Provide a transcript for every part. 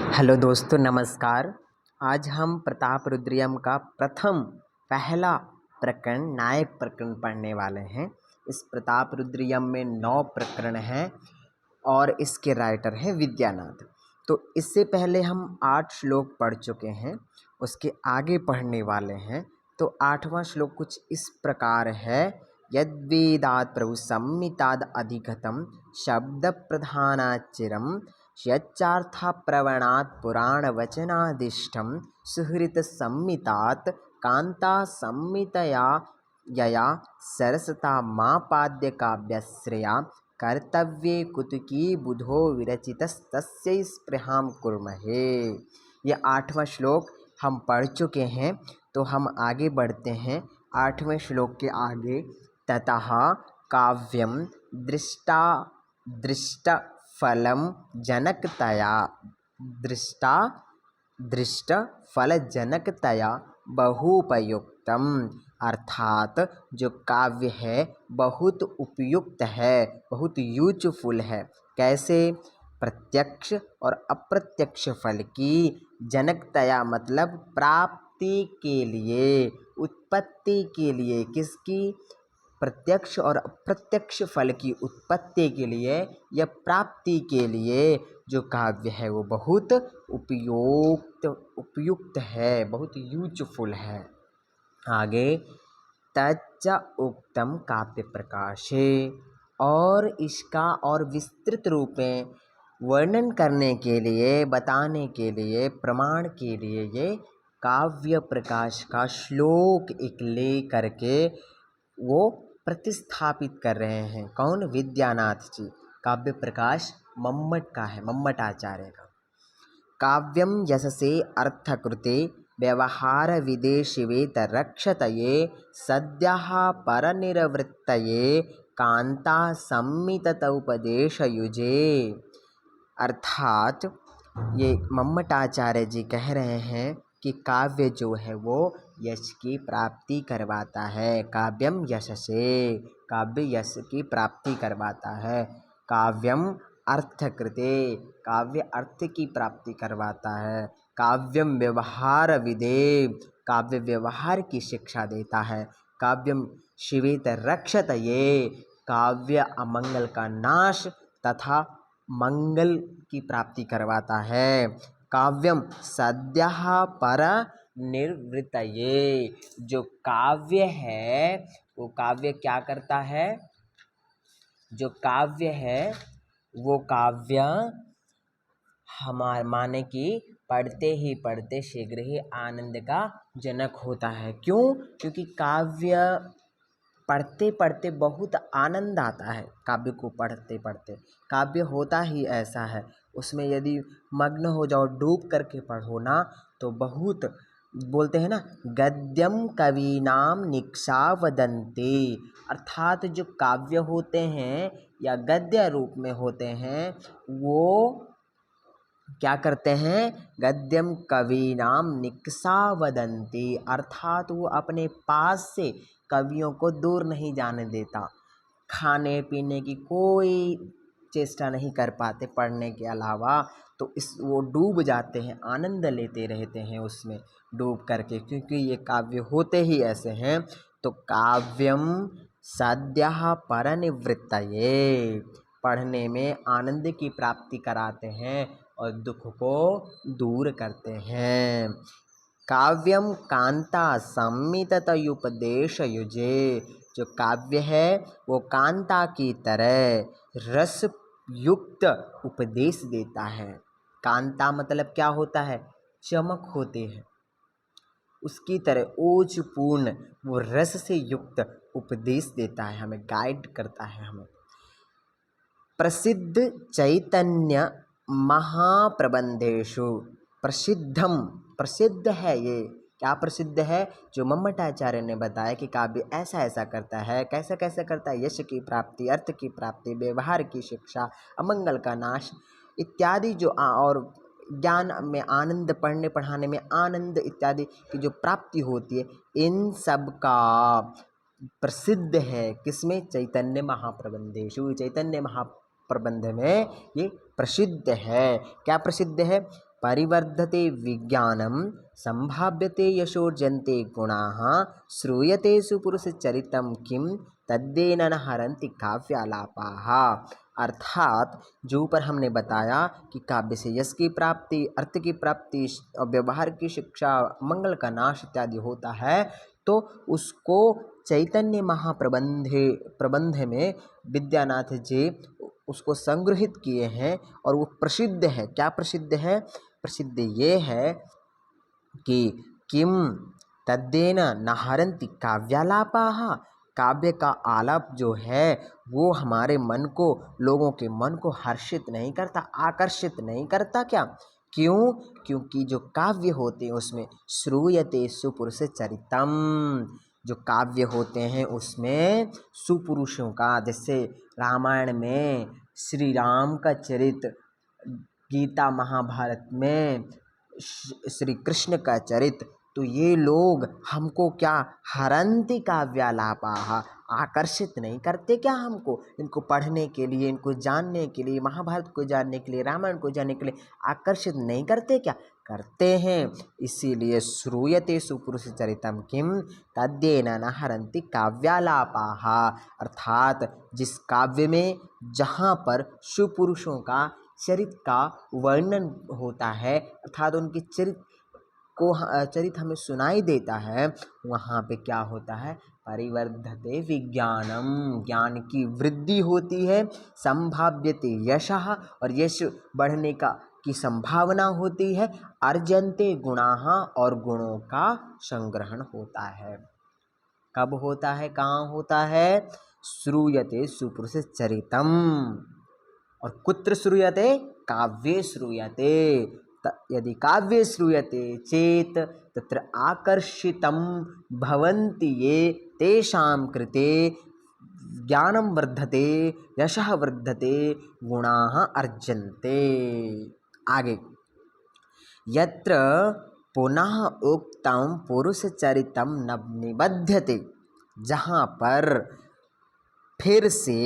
Hello दोस्तों, नमस्कार। आज हम प्रताप रुद्रियम का पहला प्रकरण नायक प्रकरण पढ़ने वाले हैं। इस प्रताप रुद्रियम में 9 प्रकरण हैं और इसके राइटर हैं विद्यानाथ। तो इससे पहले हम 8 श्लोक पढ़ चुके हैं, उसके आगे पढ़ने वाले हैं। तो 8वां श्लोक कुछ इस प्रकार है। यद्वेदात् प्रभु संमिताद् अधिगतं शब्द प्रधानाच्चिरं यच्चार्थप्रवणात् पुराणवचनादिष्टं सुहृतसंमितात् कान्तासंमितया यया सरसतामापाद्यकाव्यश्रेया कर्तव्ये कुतुकी बुधो विरचितस्तस्यै स्पृहां कुर्महे। ये 8वां श्लोक हम पढ़ चुके हैं। तो हम आगे बढ़ते हैं 8वें श्लोक के आगे। ततः काव्यं दृष्टफलं जनकतया बहुपयुक्तम, अर्थात जो काव्य है बहुत उपयुक्त है, बहुत यूजफुल है। कैसे? प्रत्यक्ष और अप्रत्यक्ष फल की जनकतया मतलब प्राप्ति के लिए, उत्पत्ति के लिए। किसकी? प्रत्यक्ष और अप्रत्यक्ष फल की उत्पत्ति के लिए या प्राप्ति के लिए जो काव्य है वो बहुत उपयुक्त है, बहुत यूजफुल है। आगे तच्च उक्तम काव्य प्रकाशे, और इसका और विस्तृत रूप में वर्णन करने के लिए, बताने के लिए, प्रमाण के लिए ये काव्य प्रकाश का श्लोक एक ले करके वो प्रतिस्थापित कर रहे हैं। कौन? विद्यानाथ जी। काव्य प्रकाश मम्मट का है, मम्मट आचार्य का। काव्यम यशसे अर्थकृते व्यवहार विदेशिवेत रक्षतये सद्यः परनिर्वृत्तये कांता संमिततोपदेशयुजे। अर्थात ये मम्मटाचार्य जी कह रहे हैं कि काव्य जो है वो यश की प्राप्ति करवाता है। काव्यम यशसे, काव्य यश की प्राप्ति करवाता है। काव्यम अर्थकृते, काव्य अर्थ की प्राप्ति करवाता है। काव्यम व्यवहार विदे, काव्य व्यवहार की शिक्षा देता है। काव्यम शिवेत रक्षतये, काव्य अमंगल का नाश तथा मंगल की प्राप्ति करवाता है। काव्यम सद्यः पर निर्वृतये, जो काव्य है वो काव्य क्या करता है? जो काव्य है वो काव्य हमारे माने कि पढ़ते ही पढ़ते शीघ्र ही आनंद का जनक होता है। क्यों? क्योंकि काव्य पढ़ते पढ़ते बहुत आनंद आता है। काव्य को पढ़ते पढ़ते काव्य होता ही ऐसा है, उसमें यदि मग्न हो जाओ, डूब करके पढ़ो ना, तो बहुत, बोलते हैं ना, गद्यम कवीनाम निक्षा वदन्ते, अर्थात जो काव्य होते हैं या गद्य रूप में होते हैं वो क्या करते हैं? गद्यम कवीनाम निक्षा वदन्ति, अर्थात वो अपने पास से कवियों को दूर नहीं जाने देता। खाने पीने की कोई चेष्टा नहीं कर पाते पढ़ने के अलावा, तो वो डूब जाते हैं, आनंद लेते रहते हैं उसमें डूब करके, क्योंकि ये काव्य होते ही ऐसे हैं। तो काव्यम सद्यः परनिवृत्तये, पढ़ने में आनंद की प्राप्ति कराते हैं और दुख को दूर करते हैं। काव्यम कांता संमिततयुपदेशयुजे, जो काव्य है वो कांता की तरह रस युक्त उपदेश देता है। कांता मतलब क्या होता है? चमक होते हैं, उसकी तरह ओजपूर्ण वो रस से युक्त उपदेश देता है, हमें गाइड करता है। हमें प्रसिद्ध चैतन्य महाप्रबंधेषु, प्रसिद्धम, प्रसिद्ध है ये। क्या प्रसिद्ध है? जो मम्मटाचार्य ने बताया कि काव्य ऐसा ऐसा करता है। कैसे कैसे करता है? यश की प्राप्ति, अर्थ की प्राप्ति, व्यवहार की शिक्षा, अमंगल का नाश इत्यादि जो और ज्ञान में आनंद, पढ़ने पढ़ाने में आनंद इत्यादि की जो प्राप्ति होती है, इन सब का प्रसिद्ध है। किसमें? चैतन्य महाप्रबंधेषु, चैतन्य महाप्रबंध में ये प्रसिद्ध है। क्या प्रसिद्ध है? परिवर्धते विज्ञानं संभाव्यते यशोर्जन्ते गुणाः श्रूयते सुपुरुषचरितं किं तद्देन न हरन्ति काव्यालापाः। अर्थात जो ऊपर हमने बताया कि काव्य से यश की प्राप्ति, अर्थ की प्राप्ति और व्यवहार की शिक्षा, मंगल का नाश इत्यादि होता है, तो उसको चैतन्य प्रबंध में विद्यानाथ जी उसको संग्रहित किए हैं और वो प्रसिद्ध है। क्या प्रसिद्ध है? प्रसिद्ध ये है कि किम तद्देन न हरन्ति काव्यालापाः, काव्य का आलाप जो है वो हमारे मन को, लोगों के मन को हर्षित नहीं करता, आकर्षित नहीं करता। क्या? क्यों? क्योंकि जो काव्य होते हैं उसमें श्रूयते सुपुरुष चरितम, जो काव्य होते हैं उसमें सुपुरुषों का, जैसे रामायण में श्री राम का चरित्र, गीता महाभारत में श्री कृष्ण का चरित्र, तो ये लोग हमको क्या हरन्ति काव्यालापाः, आकर्षित नहीं करते क्या हमको, इनको पढ़ने के लिए, इनको जानने के लिए, महाभारत को जानने के लिए, रामायण को जानने के लिए आकर्षित नहीं करते क्या? करते हैं। इसीलिए श्रूयते सुपुरुष चरितम किम तद्देन न हरन्ति काव्यालापाः, अर्थात जिस काव्य में जहाँ पर सुपुरुषों का चरित्र का वर्णन होता है, अर्थात उनके चरित्र हमें सुनाई देता है, वहाँ पे क्या होता है? परिवर्धते विज्ञानम, ज्ञान की वृद्धि होती है। संभाव्यते यशः, और यश बढ़ने की संभावना होती है। अर्जन्ते गुणाः, और गुणों का संग्रहण होता है। कब होता है? कहाँ होता है? श्रूयते सुपुरुष चरितम, और कुत्र श्रूयते? काव्ये श्रूयते। यदि काव्ये श्रूयते चेत तत्र आकर्षितं भवन्ति ये तेषां कृते ज्ञानं वर्धते, यशः वर्धते, गुणाः अर्जन्ते। आगे, यत्र पुनः उक्तं पुरुषचरितं न निबध्यते, जहाँ पर फिर से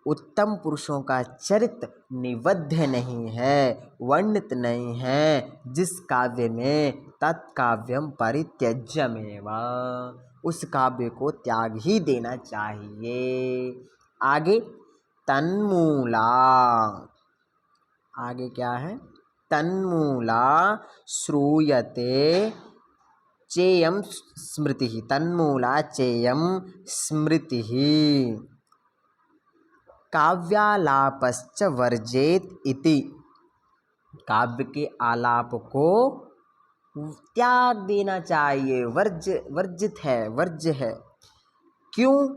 उत्तम पुरुषों का चरित्र निबद्ध नहीं है, वर्णित नहीं है, जिस काव्य में तत्काव्यम परित्यज्यमेव, उस काव्य को त्याग ही देना चाहिए। आगे तन्मूला, आगे क्या है? तन्मूला श्रूयते चेयम स्मृतिः, तन्मूला चेयम स्मृतिः, काव्यालापश्च वर्जेत इति, काव्य के आलाप को त्याग देना चाहिए, वर्जित है, वर्ज्य है। क्यों?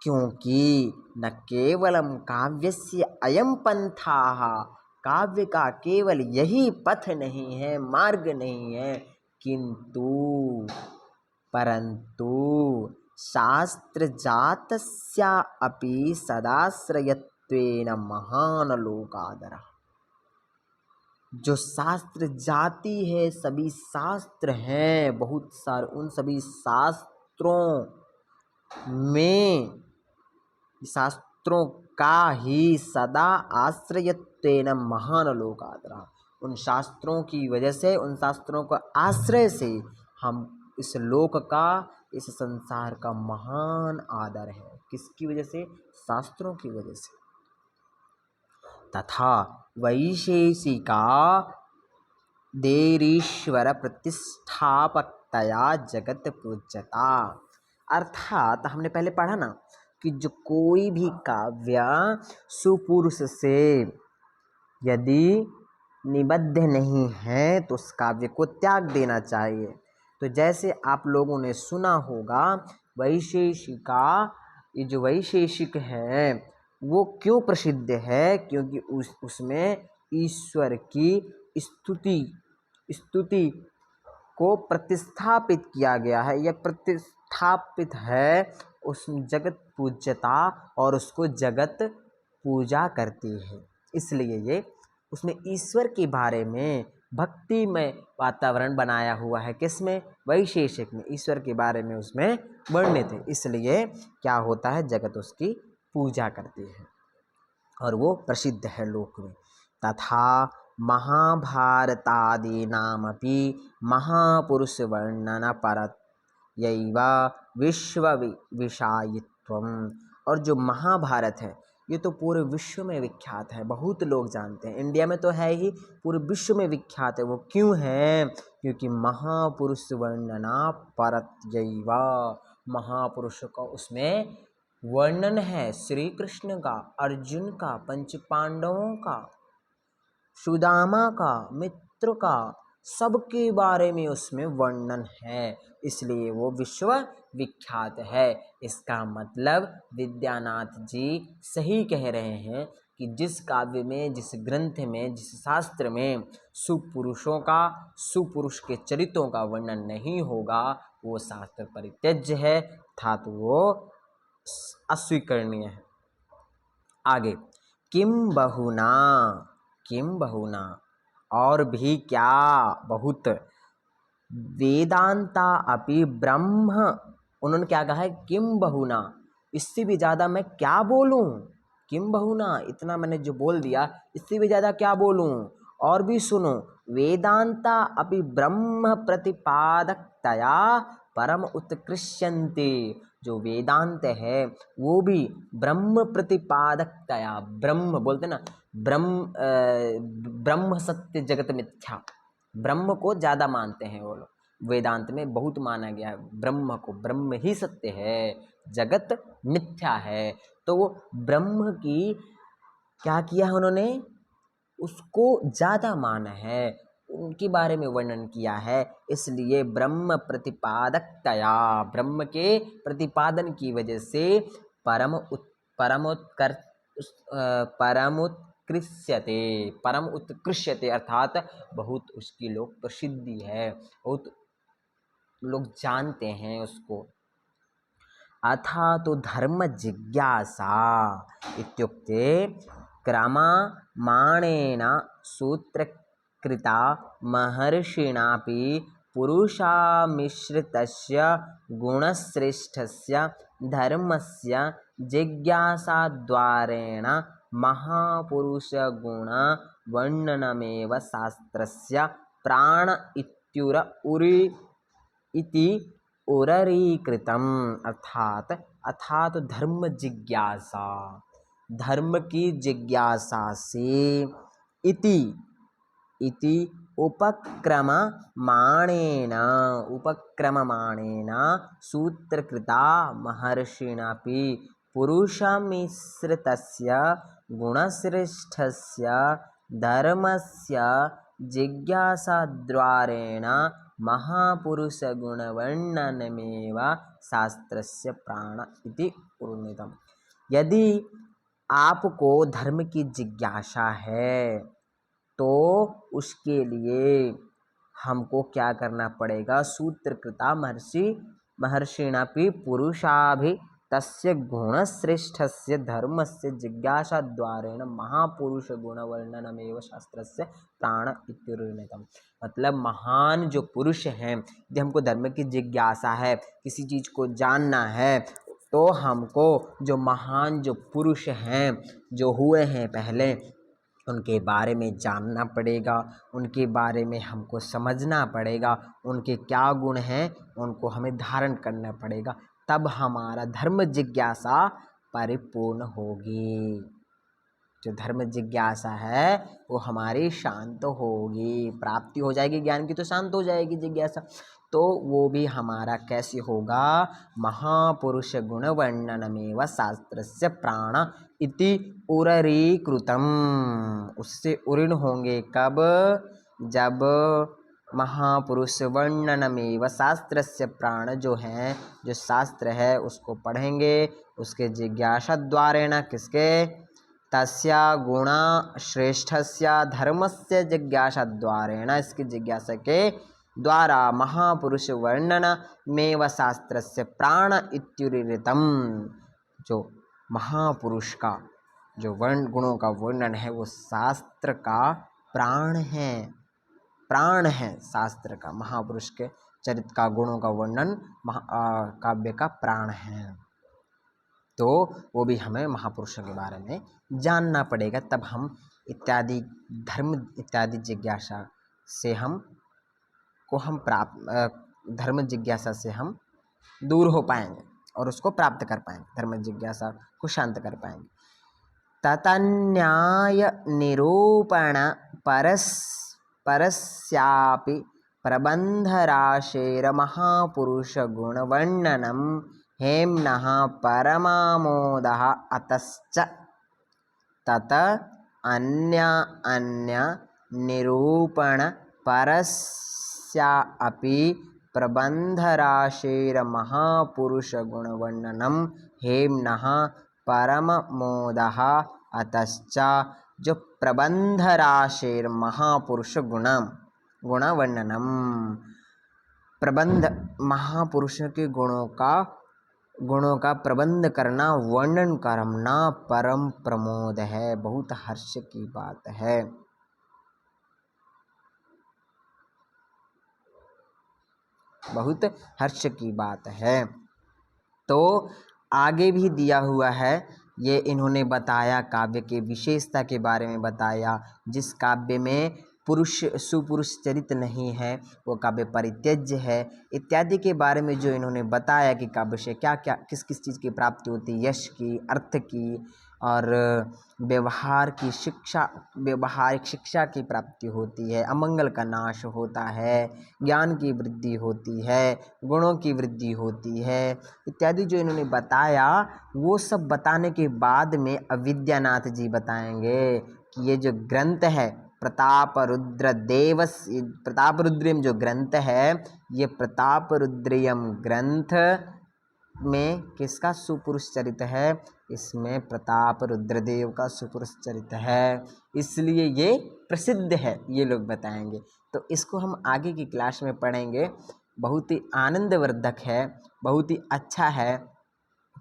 क्योंकि न केवलम काव्यस्य अयम पंथाः, काव्य का केवल यही पथ नहीं है, मार्ग नहीं है, किंतु परंतु शास्त्रजातस्या अपि सदाश्रयत्वेन महान लोकादरः, जो शास्त्र जाति है, सभी शास्त्र हैं बहुत सारे, उन सभी शास्त्रों में, शास्त्रों का ही सदा आश्रयत्वेन महान लोकादरः, उन शास्त्रों की वजह से, उन शास्त्रों का आश्रय से हम इस लोक का, इस संसार का महान आदर है। किसकी वजह से? शास्त्रों की वजह से। तथा वैशेषिका देरीश्वर प्रतिष्ठापकतया जगत पूज्यता, अर्थात हमने पहले पढ़ा ना कि जो कोई भी काव्य सुपुरुष से यदि निबद्ध नहीं है तो उस काव्य को त्याग देना चाहिए। तो जैसे आप लोगों ने सुना होगा वैशेषिका, ये जो वैशेषिक है वो क्यों प्रसिद्ध है? क्योंकि उसमें ईश्वर की स्तुति को प्रतिस्थापित किया गया है, यह प्रतिस्थापित है, उस जगत पूज्यता, और उसको जगत पूजा करती है। इसलिए ये उसमें ईश्वर के बारे में भक्तिमय वातावरण बनाया हुआ है। किसमें? वैशेषिक में ईश्वर के बारे में उसमें वर्णित है, इसलिए क्या होता है? जगत उसकी पूजा करती है और वो प्रसिद्ध है लोक में। तथा महाभारतादीनामपि महापुरुषवर्णनपरत्यैव विश्वविषायित्वम्। और जो महाभारत है ये तो पूरे विश्व में विख्यात है, बहुत लोग जानते हैं। इंडिया में तो है ही, पूरे विश्व में विख्यात है। वो क्यों है? क्योंकि महापुरुष वर्णना परत्यैव, महापुरुष का उसमें वर्णन है। श्री कृष्ण का, अर्जुन का, पंच पांडवों का, सुदामा का, मित्र का, सबके बारे में उसमें वर्णन है, इसलिए वो विश्व विख्यात है। इसका मतलब विद्यानाथ जी सही कह रहे हैं कि जिस काव्य में, जिस ग्रंथ में, जिस शास्त्र में सुपुरुषों का, सुपुरुष के चरित्रों का वर्णन नहीं होगा वो शास्त्र परित्यज्य है, था तो वो अस्वीकरणीय है। आगे, किम बहुना, किम बहुना, और भी क्या, बहुत, वेदांता अपि ब्रह्म, उन्होंने क्या कहा है? किम बहुना, इससे भी ज़्यादा मैं क्या बोलूं? किम बहुना, इतना मैंने जो बोल दिया, इससे भी ज़्यादा क्या बोलूं? और भी सुनो, वेदांता अपि ब्रह्म प्रतिपादकतया परम उत्कृष्यन्ते, जो वेदांत है वो भी ब्रह्म प्रतिपादकतया, ब्रह्म बोलते ना, ब्रह्म सत्य जगत मिथ्या, ब्रह्म को ज़्यादा मानते हैं वो लोग। वेदांत में बहुत माना गया है ब्रह्म को, ब्रह्म ही सत्य है, जगत मिथ्या है। तो वो ब्रह्म की क्या किया है उन्होंने? उसको ज़्यादा माना है, उनके बारे में वर्णन किया है। इसलिए ब्रह्म प्रतिपादकतया, ब्रह्म के प्रतिपादन की वजह से परम उत्कृष्यते, अर्थात बहुत उसकी लोग प्रसिद्धि है, बहुत लोग जानते हैं उसको। अथा तो धर्म जिज्ञासा इत्युक्ते क्रममाणेन सूत्रकृता महर्षिणापि पुरुषामिश्रितस्य गुणश्रेष्ठस्य धर्मस्य जिज्ञासाद्वारेण महापुरुषगुणवर्णनमेव शास्त्रस्य प्राण इति उररीकृतम्। अर्थात धर्म जिज्ञासा, धर्म की जिज्ञासा से, इति उपक्रममाणेन सूत्रकृता महर्षिणापि पुरुषमिश्रितस्य गुणश्रेष्ठस्य धर्मस्य जिज्ञासाद्वारेण महापुरुषगुणवर्णनमेव शास्त्रस्य प्राण इति उर्णितम्। यदि आपको धर्म की जिज्ञासा है तो उसके लिए हमको क्या करना पड़ेगा? सूत्रकृता महर्षिणापि पुरुषाभि तस्य गुणश्रेष्ठस्य धर्मस्य जिज्ञासाद्वारेण महापुरुष गुणवर्णनमेव शास्त्रस्य प्राण इत्युर्णितम्। मतलब महान जो पुरुष हैं, यदि हमको धर्म की जिज्ञासा है, किसी चीज़ को जानना है, तो हमको जो महान जो पुरुष हैं, जो हुए हैं पहले, उनके बारे में जानना पड़ेगा, उनके बारे में हमको समझना पड़ेगा, उनके क्या गुण हैं उनको हमें धारण करना पड़ेगा, तब हमारा धर्म जिज्ञासा परिपूर्ण होगी। जो धर्म जिज्ञासा है वो हमारी शांत होगी, प्राप्ति हो जाएगी ज्ञान की तो शांत हो जाएगी जिज्ञासा। तो वो भी हमारा कैसे होगा? महापुरुष गुणवर्णनमेव शास्त्रस्य प्राण इति उररीकृतम्। उससे उऋण होंगे कब? जब महापुरुष वर्णनमेव शास्त्रस्य प्राण जो है, जो शास्त्र है उसको पढ़ेंगे, उसके जिज्ञासा द्वारेण, किसके? तस्या गुणा श्रेष्ठस्य धर्मस्य जिज्ञासा द्वारेण, इसकी जिज्ञासा के द्वारा महापुरुष वर्णन मेव शास्त्रस्य प्राण इत्युर्णितम्। जो महापुरुष का जो गुणों का वर्णन है वो शास्त्र का प्राण है, प्राण है शास्त्र का, महापुरुष के चरित्र का, गुणों का वर्णन काव्य का प्राण है। तो वो भी हमें महापुरुषों के बारे में जानना पड़ेगा, तब हम इत्यादि धर्म इत्यादि जिज्ञासा से हम धर्म जिज्ञासा से हम दूर हो पाएंगे और उसको प्राप्त कर पाएंगे, धर्म जिज्ञासा को शांत कर पाएंगे। ततन्याय निरूपण परस्यापि प्रबन्धराशेर्महापुरुष गुणवर्णनं हेम्नः परमामोदः अतश्च तत अन्य निरूपण परस्यापि प्रबन्धराशेर्महापुरुष गुणवर्णनं हेम्नः परममोदः अतश्च। जो प्रबन्धराशेर्महापुरुष गुणवर्णनम, प्रबंध महापुरुष के गुणों का प्रबंध करना, वर्णन करना परम प्रमोद है, बहुत हर्ष की बात है। बहुत हर्ष की बात है। तो आगे भी दिया हुआ है, ये इन्होंने बताया काव्य के विशेषता के बारे में बताया। जिस काव्य में सुपुरुष चरित नहीं है वो काव्य परित्यज्य है, इत्यादि के बारे में जो इन्होंने बताया कि काव्य से क्या क्या किस किस चीज़ की प्राप्ति होती है, यश की, अर्थ की और व्यवहारिक शिक्षा की प्राप्ति होती है, अमंगल का नाश होता है, ज्ञान की वृद्धि होती है, गुणों की वृद्धि होती है, इत्यादि जो इन्होंने बताया, वो सब बताने के बाद में अविद्यानाथ जी बताएंगे कि ये जो ग्रंथ है प्रतापरुद्रियम जो ग्रंथ है, ये प्रतापरुद्रियम ग्रंथ में किसका सुपुरुष चरित है? इसमें प्रताप रुद्रदेव का सुपुरुष चरित है, इसलिए ये प्रसिद्ध है, ये लोग बताएंगे। तो इसको हम आगे की क्लास में पढ़ेंगे, बहुत ही आनंदवर्धक है, बहुत ही अच्छा है।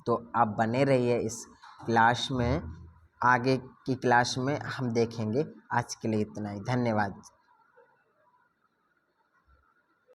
तो आप बने रहिए इस क्लास में, आगे की क्लास में हम देखेंगे। आज के लिए इतना ही, धन्यवाद।